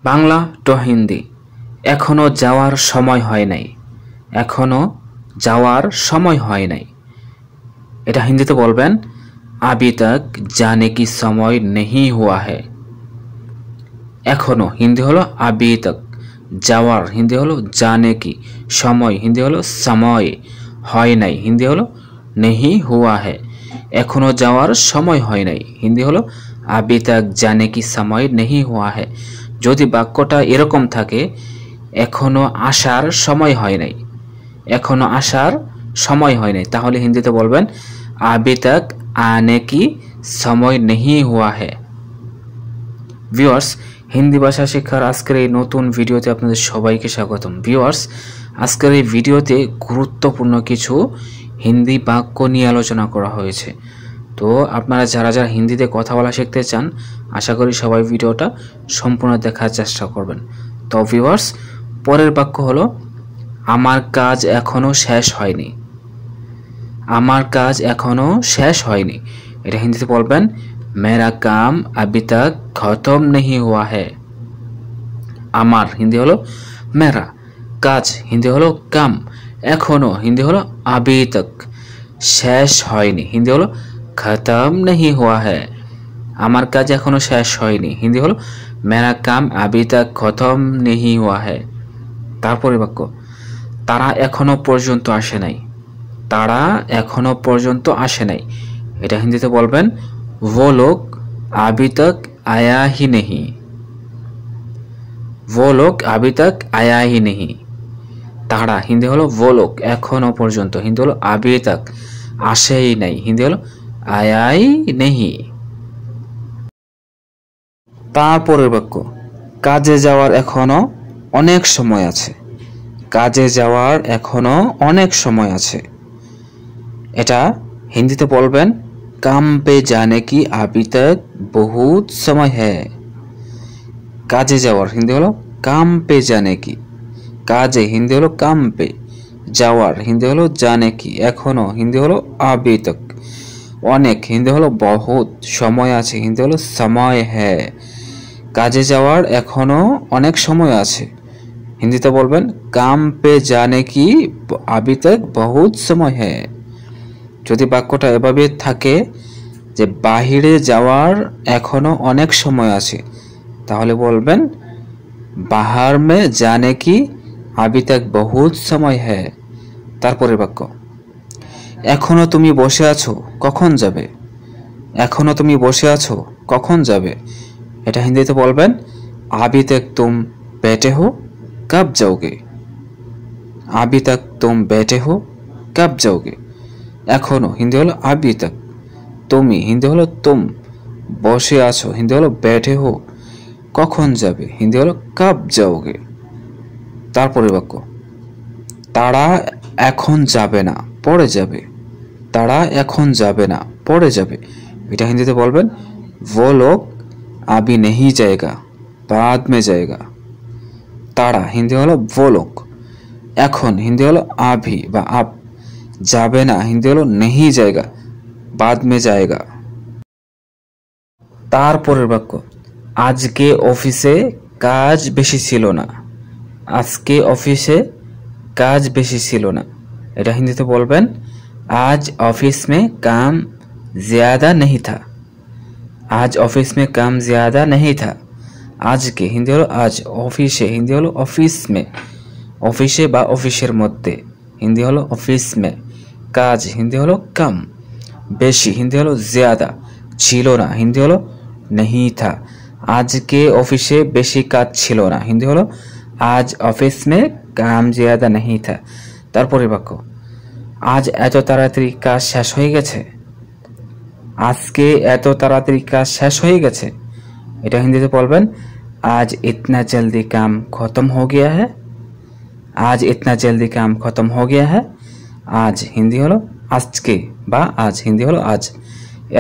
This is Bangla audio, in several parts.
বাংলা টু হিন্দি। এখনো যাওয়ার সময় হয় নাই। এখনো যাওয়ার সময় হয় নাই। এটা হিন্দিতে বলবেন अभी तक जाने की समय नहीं हुआ है। এখনো হিন্দি হলো अभी तक, যাওয়ার হিন্দি হলো जाने की, সময় হিন্দি হলো समय, হয় নাই হিন্দি হলো नहीं हुआ है। এখনো যাওয়ার সময় হয় নাই হিন্দি হলো अभी तक जाने की समय नहीं हुआ है। যদি বাক্যটা এরকম থাকে এখনো আসার সময় হয় নাই, এখনো আসার সময় হয় নাই, তাহলে হিন্দিতে বলবেন अभी तक आने की समय नहीं हुआ है। ভিউয়ার্স, হিন্দি ভাষা শিক্ষার আজকের এই নতুন ভিডিওতে আপনাদের সবাইকে স্বাগতম। ভিউয়ার্স, আজকের এই ভিডিওতে গুরুত্বপূর্ণ কিছু হিন্দি বাক্য নিয়ে আলোচনা করা হয়েছে। তো আপনারা যারা যারা হিন্দিতে কথা বলা শিখতে চান, আশা করি সবাই ভিডিওটা সম্পূর্ণ দেখার চেষ্টা করবেন। তো ভিউয়ার্স, পরের বাক্য হলো আমার কাজ এখনো শেষ হয়নি। আমার কাজ এখনো শেষ হয়নি। এটা হিন্দিতে বলবেন मेरा काम अभी तक खत्म नहीं हुआ है। আমার হিন্দি হলো मेरा, কাজ হিন্দি হলো काम, এখনো হিন্দি হলো अभी तक, শেষ হয়নি হিন্দি হলো खत्म नहीं हुआ है। আমার কাজ এখনো শেষ হয়নি হিন্দি হলো मेरा काम अभी तक खत्म नहीं हुआ है। তারপরে বাক্য তারা এখনো পর্যন্ত আসে নাই। তারা এখনো পর্যন্ত আসে নাই। এটা হিন্দিতে বলবেন वो लोग अभी तक आया ही नहीं। वो लोग अभी तक आया ही नहीं। তারা হিন্দি হলো वो लोग, এখনো পর্যন্ত হিন্দি হলো अभी तक, আসেই নাই হিন্দি হলো आया ही नहीं। তারপরের বাক্য কাজে যাওয়ার এখনো অনেক সময় আছে। কাজে যাওয়ার এখনো অনেক সময় আছে। এটা হিন্দিতে বলবেন काम पे जाने की अभी तक बहुत समय है। কাজে যাওয়ার হিন্দি হলো काम पे जाने की, কাজে হিন্দি হলো काम पे, যাওয়ার হিন্দি হলো जाने की, এখনো হিন্দি হলো अभी तक, অনেক হিন্দি হলো बहुत, সময় আছে হিন্দি হলো समय है। কাজে যাওয়ার এখনো অনেক সময় আছে হিন্দিতে বলবেন काम पे जाने की अभी तक बहुत समय है। যদি বাক্যটা এভাবে থাকে যে বাহিরে যাওয়ার এখনো অনেক সময় আছে, তাহলে বলবেন বাহার মে জানে কি আবি তক বহুত সময় হ্যায়। তারপরে বাক্য এখনো তুমি বসে আছো কখন যাবে। এখনো তুমি বসে আছো কখন যাবে। এটা হিন্দিতে বলবেন আবি তক তুম बैठे हो कब जाओगे। আবি তক তুম बैठे हो कब जाओगे। এখনো হিন্দি হলো अभी तक, তুমি হিন্দি হলো তুম, বসে আছো হিন্দি হলো बैठे हो, কখন যাবে হিন্দি হলো कब जाओगे। তারপরে বাক্য তারা এখন যাবে না পরে যাবে। তারা এখন যাবে না পরে যাবে। এটা হিন্দিতে বলবেন वो लोग अभी नहीं जाएगा बाद में जाएगा। তারা হিন্দি হলো वो लोग, এখন হিন্দি হলো अभी বা अब, যাবে না হিন্দি হলো नहीं जाएगा बाद में जाएगा। তারপরের বাক্য আজকে অফিসে কাজ বেশি ছিল না। আজকে অফিসে কাজ বেশি ছিল না। এটা হিন্দিতে বলবেন आज ऑफिस में काम ज़्यादा नहीं था। आज ऑफिस में काम ज़्यादा नहीं था। আজকে হিন্দি হলো আজ, অফিসে হিন্দি হলো অফিস মে, অফিসে বা অফিসের মধ্যে হিন্দি হলো অফিস মে, কাজ হিন্দি হলো কম, বেশি হিন্দি হলো ज़्यादा, ছিল না হিন্দি হলো नहीं था। আজকে অফিসে বেশি কাজ ছিল না হিন্দি হলো आज ऑफिस में काम ज़्यादा नहीं था। তারপরে বাক্য আজ এত তাড়াতাড়ি কাজ শেষ হয়ে গেছে। আজকে এত তাড়াতাড়ি কাজ শেষ হয়ে গেছে। এটা হিন্দিতে বলবেন आज इतना जल्दी काम खत्म हो गया है। आज इतना जल्दी काम खत्म हो गया है। আজ হিন্দি হলো আজকে বা আজ হিন্দি হলো আজ,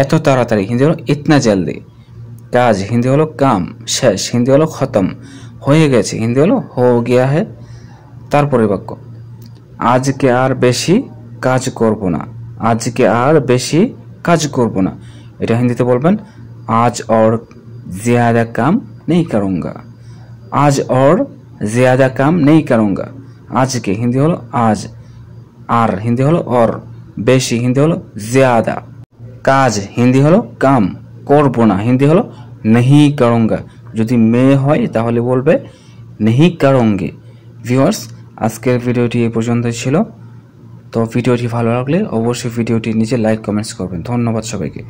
এত তাড়াতাড়ি হিন্দি হলো ইতনা জলদি, কাজ হিন্দি হলো কাম, শেষ হিন্দি হলো খতম, হয়ে গেছে হিন্দি হলো হো গিয়া है। তারপরে বাক্য আজকে আর বেশি কাজ করব না। আজকে আর বেশি কাজ করব না। এটা হিন্দিতে বলবেন आज और ज़्यादा काम नहीं करूँगा। आज और ज़्यादा काम नहीं करूँगा। আজকে হিন্দি হলো আজ, আর হিন্দি হলো और, বেশি হিন্দি হলো ज़्यादा, কাজ হিন্দি হলো কাম, করব না হিন্দি হলো नहीं करूँगा। যদি মে হয় তাহলে বলবে नहीं करूँगी। ভিউয়ার্স, আজকের ভিডিওটি এই পর্যন্তই ছিল। তো ভিডিওটি ভালো লাগলে অবশ্যই ভিডিওটির নিচে লাইক কমেন্টস করবেন। ধন্যবাদ সবাইকে।